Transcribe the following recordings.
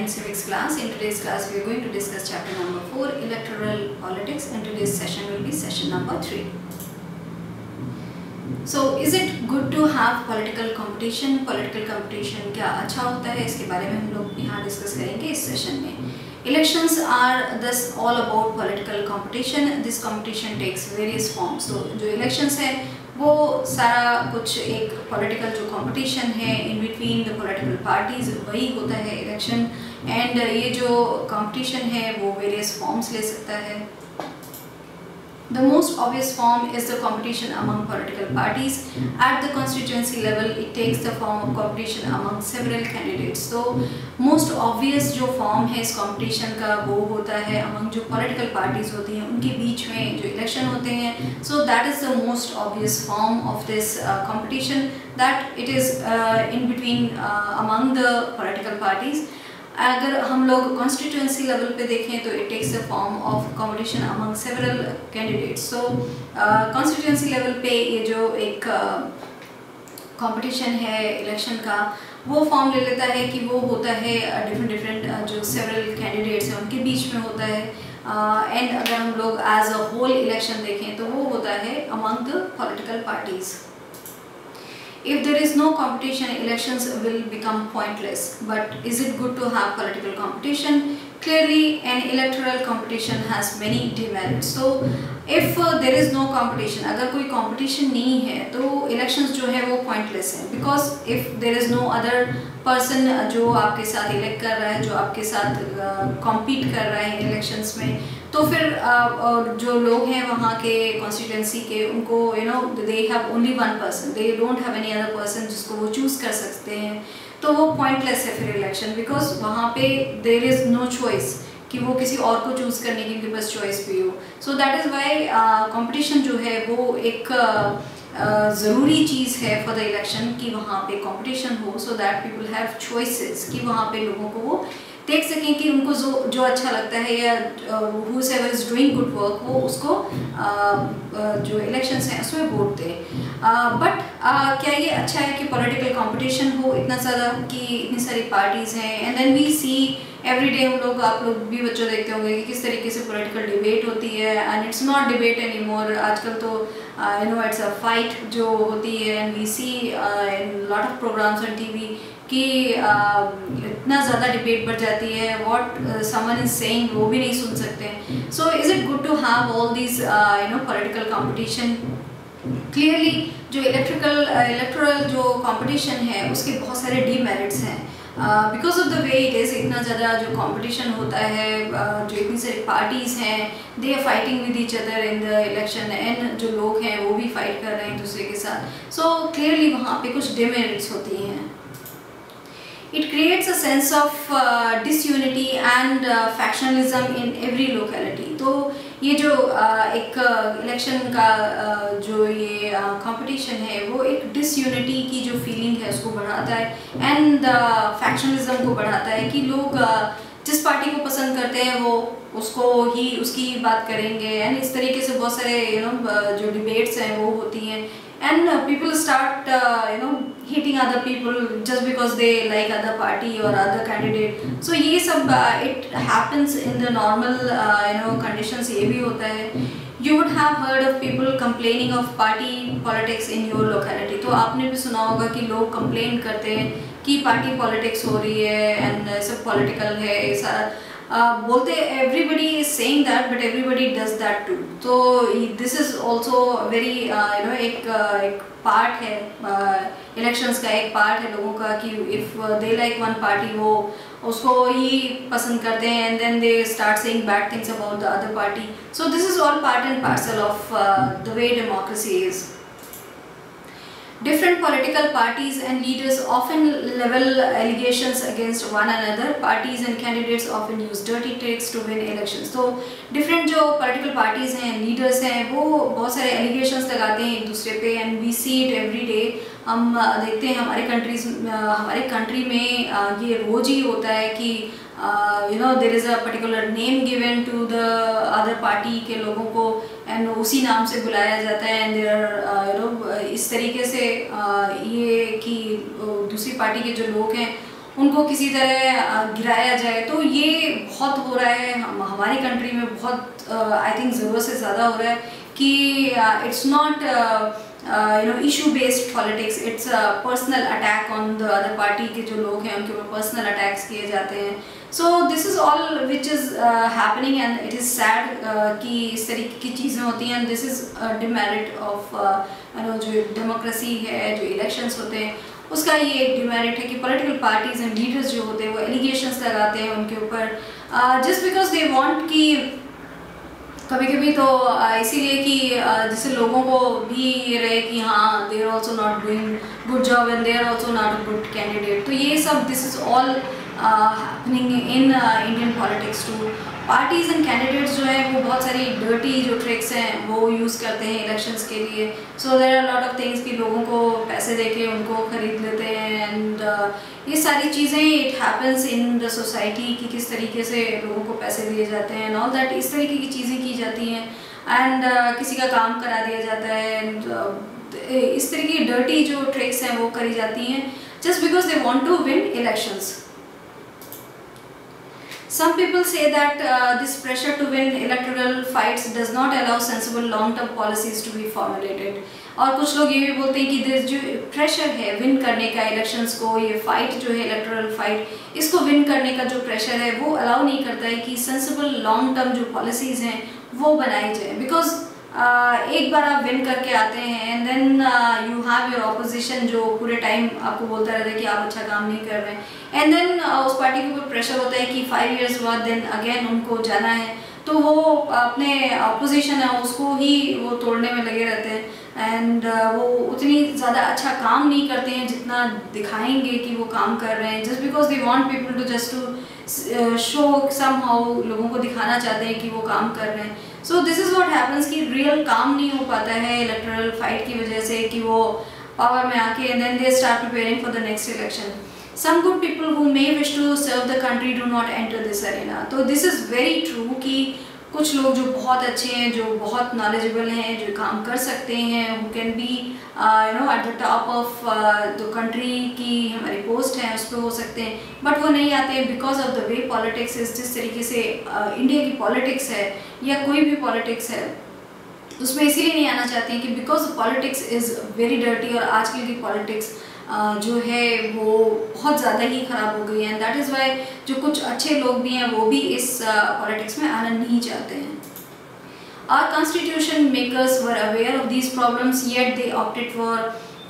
in civics class. In today's class we are going to discuss chapter number 4, electoral politics, and today's session will be session number 3. So is it good to have political competition? Political competition क्या अच्छा होता है, इसके बारे में हम लोग यहाँ डिस्कस करेंगे इस सेशन में. Elections are thus all about political competition. This competition takes various forms. So जो elections है वो सारा कुछ एक पॉलिटिकल जो कंपटीशन है in between the political parties वही होता है इलेक्शन. एंड ये जो कंपटीशन है वो वेरियस फॉर्म्स ले सकता है. The most obvious form is the competition among political parties. At the constituency level, it takes the form of competition among several candidates. So, most obvious जो form है इस competition का वो होता है among जो political parties होती हैं उनके बीच में जो election होते हैं. So that is the most obvious form of this competition, that it is in between among the political parties. अगर हम लोग कॉन्स्टिट्यूंसी लेवल पे देखें तो it takes the form of competition among several candidates. So constituency level पे ये जो एक कंपटीशन है इलेक्शन का वो फॉर्म ले लेता है कि वो होता है डिफरेंट जो सेवरल कैंडिडेट्स हैं उनके बीच में होता है. एंड अगर हम लोग एज अ होल इलेक्शन देखें तो वो होता है among the political parties. If there is no competition, elections will become pointless. But is it good to have political competition? Clearly, an electoral competition has many demerits. So, if there is no competition, अगर कोई competition नहीं है तो elections जो है वो pointless है. Because if there is no other person जो आपके साथ elect कर रहा है, जो आपके साथ compete कर रहा है elections में, तो फिर जो लोग हैं वहाँ के constituency के उनको they have only one person, they don't have any other person जिसको वो choose कर सकते हैं. तो वो pointless है फिर election, because वहाँ पे there is no choice कि वो किसी और को चूज़ करने की उनके पास चॉइस भी हो. So that is Y competition जो है वो एक ज़रूरी चीज़ है फॉर द इलेक्शन कि वहाँ पे कंपटीशन हो, so that people have choices कि वहाँ पे लोगों को वो देख सकें कि उनको जो अच्छा लगता है या whoever is doing good work वो उसको जो इलेक्शंस हैं उसमें वोट दे. बट क्या ये अच्छा है कि पॉलिटिकल कंपटीशन हो इतना ज़्यादा कि इतनी सारी पार्टीज़ हैं. And then we see every day हम लोग आप लोग भी बच्चों देखते होंगे कि किस तरीके से पॉलिटिकल डिबेट होती है. And it's not debate any more. आजकल तो इट्स अ फाइट जो होती है. And we see in lot of programmes on TV कि इतना ज़्यादा डिबेट बढ़ जाती है. व्हाट समवन इज सेइंग वो भी नहीं सुन सकते. So is it good to have all this political competition? Clearly जो इलेक्टोरल जो कंपटीशन है उसके बहुत सारे डीमेरिट्स हैं. Because of the way it is इतना ज़्यादा जो कंपटीशन होता है, जो इतनी सारी पार्टीज़ हैं, they are fighting with each other in the election. And जो लोग हैं वो भी फाइट कर रहे हैं एक दूसरे के साथ. सो क्लियरली वहाँ पे कुछ डिमेरिट्स होती हैं. It creates a sense of disunity and factionalism in every locality. तो ये जो एक इलेक्शन का जो ये कंपटीशन है वो एक डिसयूनिटी की जो फीलिंग है उसको बढ़ाता है. एंड फैक्शनलिज्म को बढ़ाता है कि लोग जिस पार्टी को पसंद करते हैं वो उसको ही उसकी बात करेंगे. एंड इस तरीके से बहुत सारे जो डिबेट्स हैं वो होती हैं. And people start hating other people just because they like other party or other candidate. So ये सब it happens in the normal conditions. ये भी होता है. You would have heard of people complaining of party politics in your locality. तो आपने भी सुना होगा कि लोग complain करते हैं कि party politics हो रही है and सब political है सारा. बोलते everybody is saying that, but everybody does that too. तो this is also very एक पार्ट है इलेक्शंस का. एक पार्ट है लोगों का कि if they like one party वो उसको ही पसंद करते हैं and then they start saying bad things about the other party. So this is all part and parcel of the way democracy is. Different political parties and leaders often level allegations against one another. Parties and candidates often use dirty tricks to win elections. तो different जो political parties हैं, leaders हैं, वो बहुत सारे allegations लगाते हैं एक दूसरे पे. And we see it every day. हम देखते हैं हमारे कंट्री में ये रोज ही होता है कि there is a particular name given to the other party के लोगों को एंड उसी नाम से बुलाया जाता है. एंड देयर इस तरीके से ये कि दूसरी पार्टी के जो लोग हैं उनको किसी तरह गिराया जाए। तो ये बहुत हो रहा है हमारी कंट्री में, बहुत आई थिंक ज़रूरत से ज़्यादा हो रहा है कि it's not issue based politics, it's a personal attack on the other party के जो लोग हैं उनके ऊपर personal attacks किए जाते हैं। So this is all which is happening and it is sad कि इस तरीके की चीज़ें होती हैं। This is a demerit of जो democracy है, जो elections होते हैं उसका ये एक डिमेरिट है कि पॉलिटिकल पार्टीज एंड लीडर्स जो होते हैं वो एलिगेशंस लगाते हैं उनके ऊपर जस्ट बिकॉज दे वांट कि कभी कभी तो इसीलिए कि जिससे लोगों को भी ये रहे कि हाँ they are also not doing good job and they are also not a good candidate. तो ये सब this is all happening in Indian politics too. Parties and candidates जो है वो बहुत सारी डर्टी जो ट्रिक्स हैं वो यूज़ करते हैं इलेक्शंस के लिए। So there are lot of things कि लोगों को पैसे देके उनको खरीद लेते हैं एंड ये सारी चीज़ें it happens in the society कि किस तरीके से लोगों को पैसे दिए जाते हैं एंड ऑल दैट, इस तरीके की चीज़ें की जाती हैं एंड किसी का काम करा दिया जाता है एंड इस तरीके की डर्टी जो ट्रिक्स हैं वो करी जाती हैं just because they want to win elections. Some people say that this pressure to win electoral fights does not allow sensible long-term policies to be formulated। और कुछ लोग ये भी बोलते हैं कि जो प्रेशर है विन करने का इलेक्शंस को, ये फाइट जो है इलेक्टोरल फाइट, इसको विन करने का जो प्रेशर है वो अलाउ नहीं करता है कि सेंसिबल लॉन्ग टर्म जो पॉलिसीज़ हैं वो बनाई जाए। बिकॉज एक बार आप विन करके आते हैं and then you have your opposition जो पूरे टाइम आपको बोलता रहता है कि आप अच्छा काम नहीं कर रहे हैं एंड देन उस पार्टी के ऊपर प्रेशर होता है कि 5 years बाद देन अगेन उनको जाना है, तो वो अपने ऑपोजिशन है उसको ही वो तोड़ने में लगे रहते हैं एंड वो उतनी ज़्यादा अच्छा काम नहीं करते हैं जितना दिखाएंगे कि वो काम कर रहे हैं, just because they want people to just to show somehow, लोगों को दिखाना चाहते हैं कि वो काम कर रहे हैं। So this is what happens कि रियल काम नहीं हो पाता है इलेक्टोरल फाइट की वजह से कि वो पावर में आके and then they start preparing for the next election. Some good people who may wish to serve the country do not enter this arena। तो this is very true कि कुछ लोग जो बहुत अच्छे हैं, जो बहुत knowledgeable हैं, जो काम कर सकते हैं, who can be at the top of the country की हमारी पोस्ट है उस पर हो सकते हैं, बट वो नहीं आते हैं because of the way politics is। जिस तरीके से इंडिया की पॉलिटिक्स है या कोई भी पॉलिटिक्स है उसमें इसीलिए नहीं आना चाहते हैं कि because politics is very dirty और आजकल की पॉलिटिक्स जो है वो बहुत ज़्यादा ही ख़राब हो गई है एंड दैट इज़ वाई जो कुछ अच्छे लोग भी हैं वो भी इस पॉलिटिक्स में आना नहीं चाहते हैं। Our constitution makers were aware of these problems, yet they opted for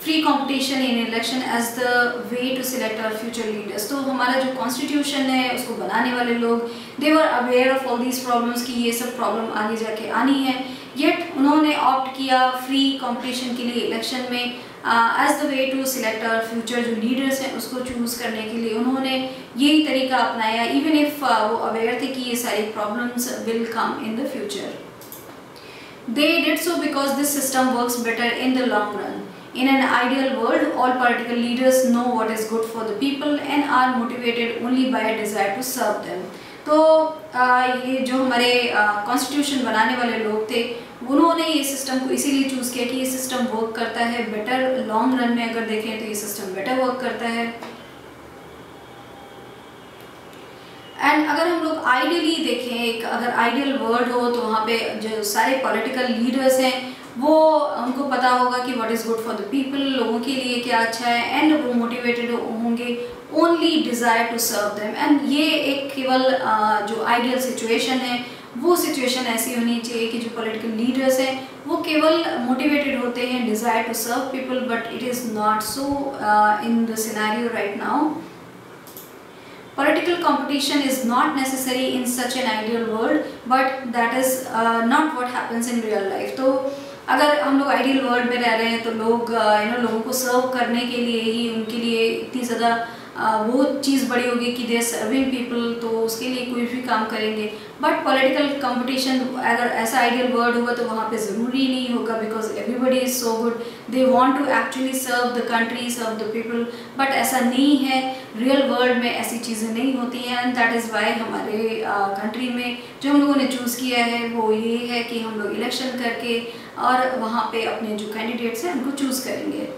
free competition in election as the way to select our future leaders। तो हमारा जो कॉन्स्टिट्यूशन है उसको बनाने वाले लोग they were aware of all these problems कि ये सब प्रॉब्लम आगे जाके आनी है, yet उन्होंने ऑप्ट किया फ्री कंपटीशन के लिए इलेक्शन में as the way to select our future. जो लीडर्स हैं उसको चूज़ करने के लिए उन्होंने यही तरीका अपनाया इवन इफ वो अवेयर थे कि ये सारी problems will come in the future. They did so because this system works better in the long run। In an ideal world, all political leaders know what is good for the people and are motivated only by a desire to serve them। तो ये जो हमारे constitution बनाने वाले लोग थे उन्होंने ये सिस्टम को इसीलिए चूज़ किया कि ये सिस्टम वर्क करता है बेटर लॉन्ग रन में। अगर देखें तो ये सिस्टम बेटर वर्क करता है एंड अगर हम लोग आइडियली देखें, एक अगर आइडियल वर्ल्ड हो तो वहाँ पे जो सारे पॉलिटिकल लीडर्स हैं वो उनको पता होगा कि what is good for the people, लोगों के लिए क्या अच्छा है एंड वो मोटिवेटेड होंगे only desire to serve them. And ये एक केवल जो आइडियल सिचुएशन है वो सिचुएशन ऐसी होनी चाहिए कि जो पॉलिटिकल लीडर्स हैं वो केवल मोटिवेटेड होते हैं desire to serve people, but it is not so in the scenario right now. Political competition is not necessary in such an ideal world, but that is not what happens in real life। तो अगर हम लोग ideal world में रह रहे हैं तो लोग लोगों को सर्व करने के लिए ही उनके लिए इतनी ज़्यादा वो चीज़ बड़ी होगी कि दे सर्विंग पीपल, तो उसके लिए कोई भी काम करेंगे। बट पॉलिटिकल कंपटीशन अगर ऐसा आइडियल वर्ल्ड होगा तो वहाँ पे ज़रूरी नहीं होगा because everybody is so good, they want to actually serve the country, serve the people, but ऐसा नहीं है। रियल वर्ल्ड में ऐसी चीज़ें नहीं होती हैं एंड दैट इज़ वाई हमारे कंट्री में जो हम लोगों ने चूज़ किया है वो ये है कि हम लोग इलेक्शन करके और वहाँ पे अपने जो कैंडिडेट्स हैं उनको चूज़ करेंगे।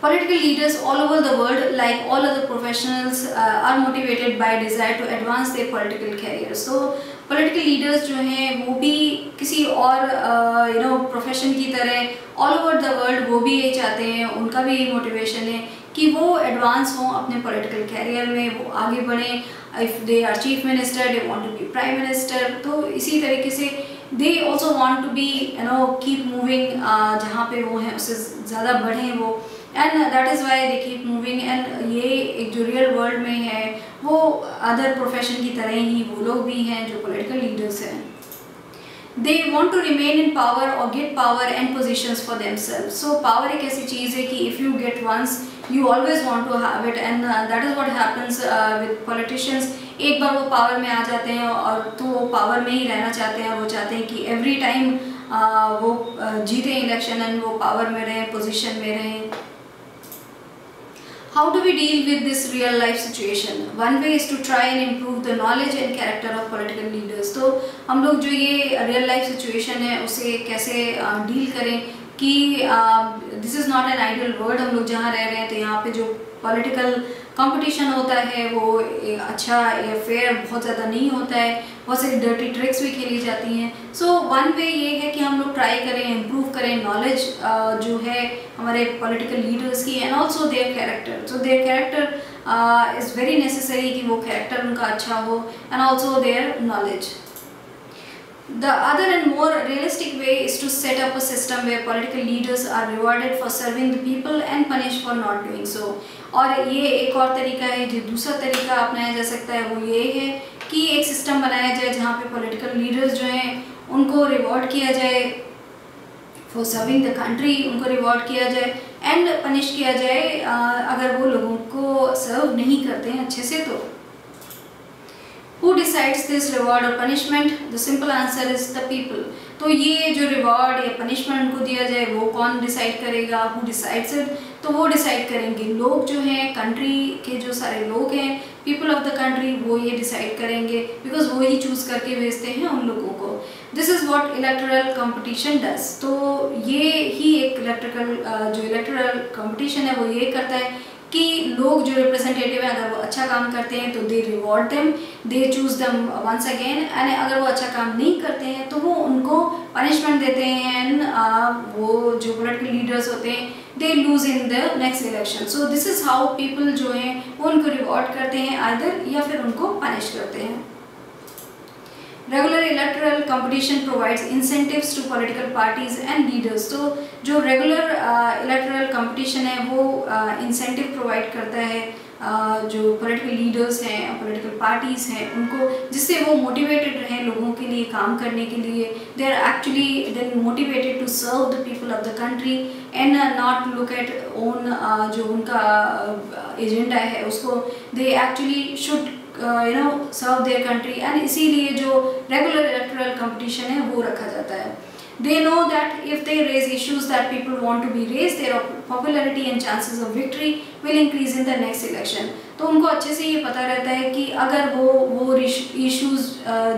Political leaders all over the world, like all other professionals, are motivated by desire to advance their political careers. So political leaders जो हैं वो भी किसी और प्रोफेशन की तरह ऑल ओवर द वर्ल्ड वो भी यही चाहते हैं, उनका भी यही मोटिवेशन है कि वो एडवांस हों अपने पॉलिटिकल कैरियर में, वो आगे बढ़ें. If they are chief minister, they want to be prime minister, तो इसी तरीके से they also want to be keep moving, जहाँ पे वो हैं उससे ज़्यादा बढ़ें वो, and that is why they keep moving. And ये एक जो रियल वर्ल्ड में है वो अदर प्रोफेशन की तरह ही वो लोग भी हैं जो पॉलिटिकल लीडर्स हैं. They want to remain in power or get power and positions for themselves. So power एक ऐसी चीज़ है कि if you get once, you always want to have it, and that is what happens with politicians. एक बार वो power में आ जाते हैं और तो वो पावर में ही रहना चाहते हैं, और वो चाहते हैं कि एवरी टाइम वो जीतें इलेक्शन एंड वो पावर में रहें, पोजीशन में रहें. How do we deal with this real life situation? One way is to try and improve the knowledge and character of political leaders. तो हम लोग जो ये real life situation है उसे कैसे डील करें कि this is not an ideal world. हम लोग जहाँ रह रहे हैं तो यहाँ पे जो पॉलिटिकल कंपटीशन होता है वो अच्छा या फेयर बहुत ज़्यादा नहीं होता है, बहुत सारी डर्टी ट्रिक्स भी खेली जाती हैं. सो वन वे ये है कि हम लोग ट्राई करें, इम्प्रूव करें नॉलेज जो है हमारे पॉलिटिकल लीडर्स की, and also their character. So their character is very necessary कि वो कैरेक्टर उनका अच्छा हो, and also their knowledge. The other and more realistic way is to set up a system where political leaders are rewarded for serving the people and punished for not doing so. और ये एक और तरीका है, जो दूसरा तरीका अपनाया जा सकता है वो ये है कि एक सिस्टम बनाया जाए जहाँ पे पॉलिटिकल लीडर्स जो हैं उनको रिवॉर्ड किया जाए फॉर सर्विंग द कंट्री, उनको रिवॉर्ड किया जाए एंड पनिश किया जाए अगर वो लोगों को सर्व नहीं करते हैं अच्छे से. तो Who decides this reward or punishment? The simple answer is the people. तो ये जो रिवॉर्ड या पनिशमेंट उनको दिया जाए वो कौन डिसाइड करेगा? Who decides it? तो वो डिसाइड करेंगे लोग जो हैं, कंट्री के जो सारे लोग हैं, पीपल ऑफ द कंट्री, वो ये डिसाइड करेंगे बिकॉज वो ही चूज़ करके भेजते हैं उन लोगों को. This is what electoral competition does. तो ये ही एक इलेक्टोरल कंपटीशन है वो ये करता है कि लोग जो रिप्रेजेंटेटिव हैं अगर वो अच्छा काम करते हैं तो they reward them, they choose them once again, and अगर वो अच्छा काम नहीं करते हैं तो वो उनको पनिशमेंट देते हैं, एंड वो जो पॉलिटिकल लीडर्स होते हैं they lose in the next election. So this is how people जो हैं वो उनको रिवॉर्ड करते हैं आइदर, या फिर उनको पनिश करते हैं. Regular electoral competition provides incentives to political parties and leaders. तो जो regular electoral competition है वो incentive provide करता है जो political leaders हैं, political parties हैं उनको, जिससे वो motivated रहें लोगों के लिए काम करने के लिए. They are actually then motivated to serve the people of the country and not look at own जो उनका agenda है उसको. They actually should serve their country, and इसीलिए जो regular electoral competition है वो रखा जाता है. They know that if they raise issues that people want to be raised, their popularity and chances of victory will increase in the next election. तो उनको अच्छे से ये पता रहता है कि अगर वो issues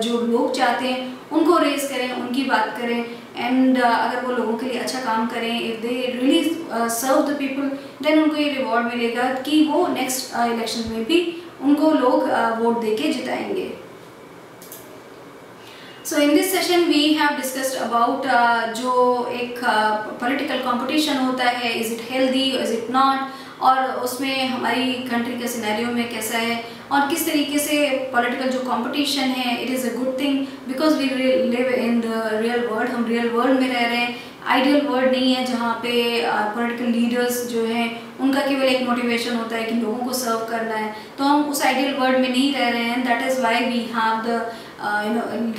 जो लोग चाहते हैं उनको रेज करें, उनकी बात करें, एंड अगर वो लोगों के लिए अच्छा काम करें, if they really serve the people, then उनको ये रिवॉर्ड मिलेगा कि वो नेक्स्ट इलेक्शन में भी उनको लोग वोट देके जिताएंगे. So in this session we have discussed about जो एक political competition होता है, is it healthy, is it not, और उसमें हमारी कंट्री का सिनेरियो में कैसा है और किस तरीके से पॉलिटिकल जो कंपटीशन है it is a good thing because we live in the real world. हम रियल वर्ल्ड में रह रहे हैं, आइडियल वर्ल्ड नहीं है जहाँ पे पॉलिटिकल लीडर्स जो हैं उनका केवल एक मोटिवेशन होता है कि लोगों को सर्व करना है. तो हम उस आइडियल वर्ल्ड में नहीं रह रहे हैं. That is why we have the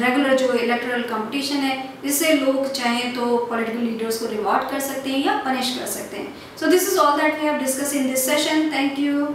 regular जो इलेक्टोरल कंपटीशन है, इससे लोग चाहें तो पॉलिटिकल लीडर्स को रिवॉर्ड कर सकते हैं या पनिश कर सकते हैं. So this is all that we have discuss in this session. Thank you.